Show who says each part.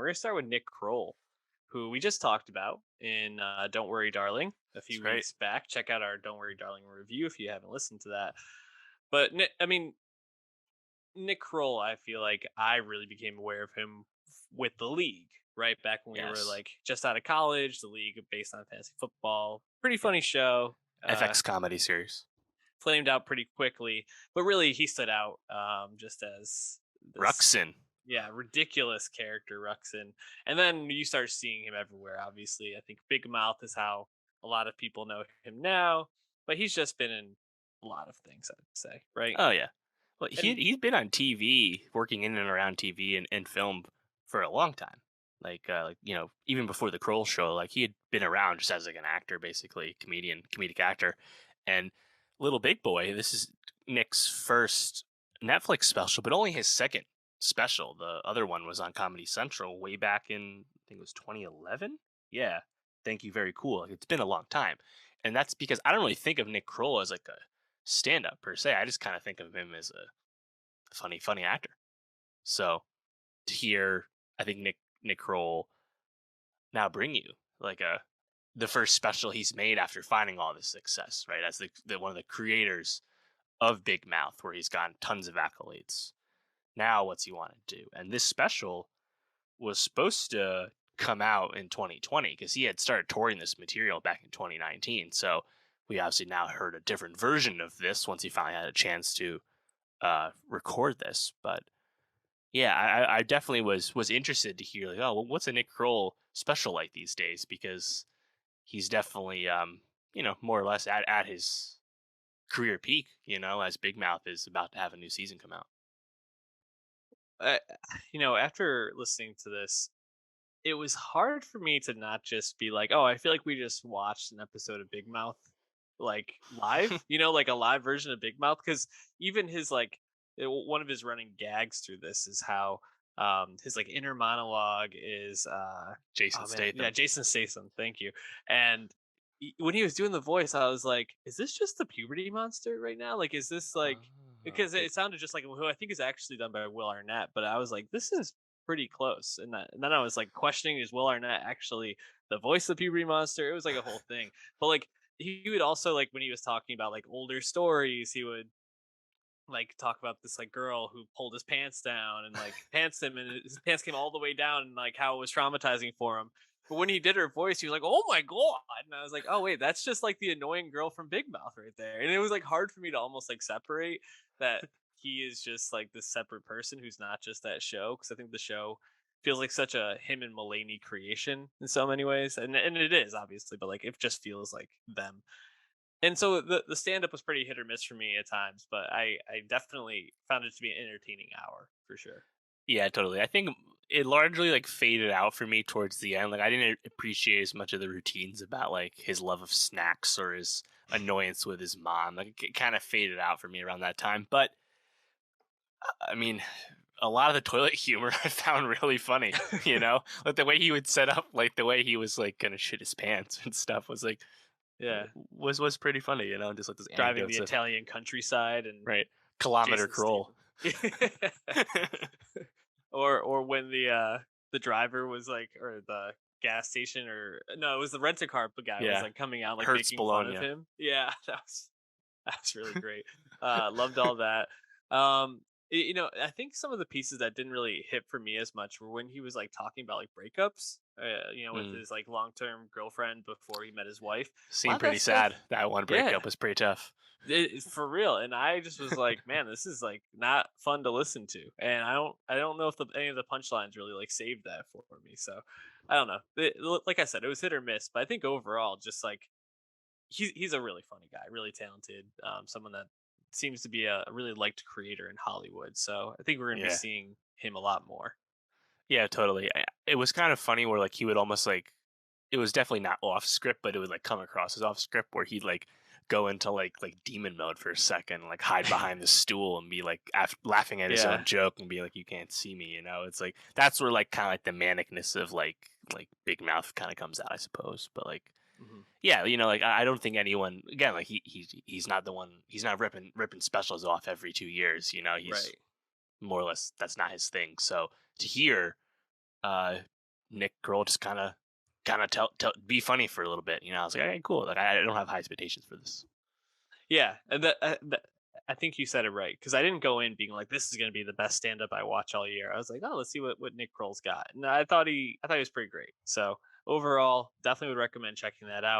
Speaker 1: we're gonna start with Nick Kroll, who we just talked about in "Don't Worry, Darling" a
Speaker 2: It's
Speaker 1: few
Speaker 2: great.
Speaker 1: weeks back. Check out our "Don't Worry, Darling" review if you haven't listened to that. But I mean, Nick Kroll, I feel like I really became aware of him with the league, right back when we were
Speaker 2: Yes.
Speaker 1: like just out of college. The league based on fantasy football, pretty
Speaker 2: Yeah.
Speaker 1: funny show.
Speaker 2: FX comedy series.
Speaker 1: Flamed out pretty quickly, but really he stood out just as this
Speaker 2: Ruxin.
Speaker 1: yeah ridiculous character Ruxin. And then you start seeing him everywhere. Obviously, I think Big Mouth is how a lot of people know him now, but he's just been in a lot of things, I'd say, right?
Speaker 2: Oh yeah. Well,
Speaker 1: And
Speaker 2: he's been on TV, working in and around TV and film for a long time. Like even before the Kroll show, like he had been around just as like an actor, basically comedic actor. And Little Big Boy, this is Nick's first Netflix special, but only his second special. The other one was on Comedy Central way back in I think it was 2011. Yeah, thank you, very cool. Like, it's been a long time, and that's because I don't really think of Nick Kroll as like a stand up per se. I just kind of think of him as a funny actor. So to hear, I think Nick Kroll now bring you like the first special he's made after finding all this success, right? As the one of the creators of Big Mouth, where he's gotten tons of accolades. Now, what's he want to do? And this special was supposed to come out in 2020 because he had started touring this material back in 2019. So we obviously now heard a different version of this once he finally had a chance to record this. But yeah, I definitely was interested to hear like, oh, well, what's a Nick Kroll special like these days? Because he's definitely more or less at his career peak. As Big Mouth is about to have a new season come out.
Speaker 1: uh, after listening to this, it was hard for me to not just be like, "Oh, I feel like we just watched an episode of Big Mouth like live," like a live version of Big Mouth because even his one of his running gags through this is how his like inner monologue is
Speaker 2: Jason
Speaker 1: oh man, yeah,
Speaker 2: Statham.
Speaker 1: Jason Statham, thank you. And when he was doing the voice, I was like, is this just the puberty monster right now? Like, is this like because
Speaker 2: Okay.
Speaker 1: it sounded just like who I think is actually done by Will Arnett, but I was like, this is pretty close. And then I was like questioning, is Will Arnett actually the voice of the puberty monster? It was like a whole thing. But like he would also like when he was talking about like older stories, he would like talk about this like girl who pulled his pants down and like pantsed him and his pants came all the way down and like how it was traumatizing for him. But when he did her voice, he was like, "Oh my god!" And I was like, "Oh wait, that's just like the annoying girl from Big Mouth right there." And it was like hard for me to almost like separate that he is just like this separate person who's not just that show because I think the show feels like such a him and Mulaney creation in so many ways, and it is obviously, but like it just feels like them. And so the stand up was pretty hit or miss for me at times, but I definitely found it to be an entertaining hour for sure.
Speaker 2: Yeah, totally. I think it largely like faded out for me towards the end. Like I didn't appreciate as much of the routines about like his love of snacks or his annoyance with his mom. Like it kind of faded out for me around that time. But I mean, a lot of the toilet humor I found really funny. Like the way he would set up, like the way he was like gonna shit his pants and stuff was like
Speaker 1: Yeah,
Speaker 2: was pretty funny. Just like those
Speaker 1: driving the
Speaker 2: anecdotes of
Speaker 1: Italian countryside and
Speaker 2: right kilometer
Speaker 1: Jason
Speaker 2: Kroll.
Speaker 1: Statham. Or when the driver was like or the gas station or no, it was the rent a car guy was
Speaker 2: Yeah,
Speaker 1: like coming out like
Speaker 2: Hertz
Speaker 1: making fun of
Speaker 2: Bologna.
Speaker 1: him. Yeah, that's really great. Loved all that. I think some of the pieces that didn't really hit for me as much were when he was like talking about like breakups. With
Speaker 2: Mm.
Speaker 1: his like long term girlfriend before he met his wife. A lot
Speaker 2: Seemed
Speaker 1: of that
Speaker 2: pretty
Speaker 1: stuff.
Speaker 2: sad. That one
Speaker 1: Yeah,
Speaker 2: breakup was pretty tough.
Speaker 1: for real. And I just was like, man, this is like not fun to listen to. And I don't know if any of the punchlines really like saved that for me. So I don't know. Like I said, it was hit or miss. But I think overall, just like he's a really funny guy, really talented, someone that seems to be a really liked creator in Hollywood. So I think we're gonna be
Speaker 2: Yeah.
Speaker 1: seeing him a lot more.
Speaker 2: Yeah, totally. It was kind of funny where like he would almost like it was definitely not off script, but it would like come across as off script where he'd like go into like demon mode for a second, like hide behind the stool and be like laughing at his
Speaker 1: Yeah.
Speaker 2: own joke and be like, "You can't see me," It's like that's where like kind of like the manicness of like Big Mouth kind of comes out, I suppose. But like,
Speaker 1: Hmm.
Speaker 2: yeah, like I don't think anyone again like he's not the one. He's not ripping specials off every 2 years. He's
Speaker 1: Right.
Speaker 2: more or less that's not his thing. So to hear Nick Kroll just kind of be funny for a little bit. I was like, okay, cool. Like I don't have high expectations for this.
Speaker 1: Yeah, and I think you said it right because I didn't go in being like, "This is going to be the best stand up I watch all year." I was like, "Oh, let's see what Nick Kroll's got," and I thought he was pretty great. So overall, definitely would recommend checking that out.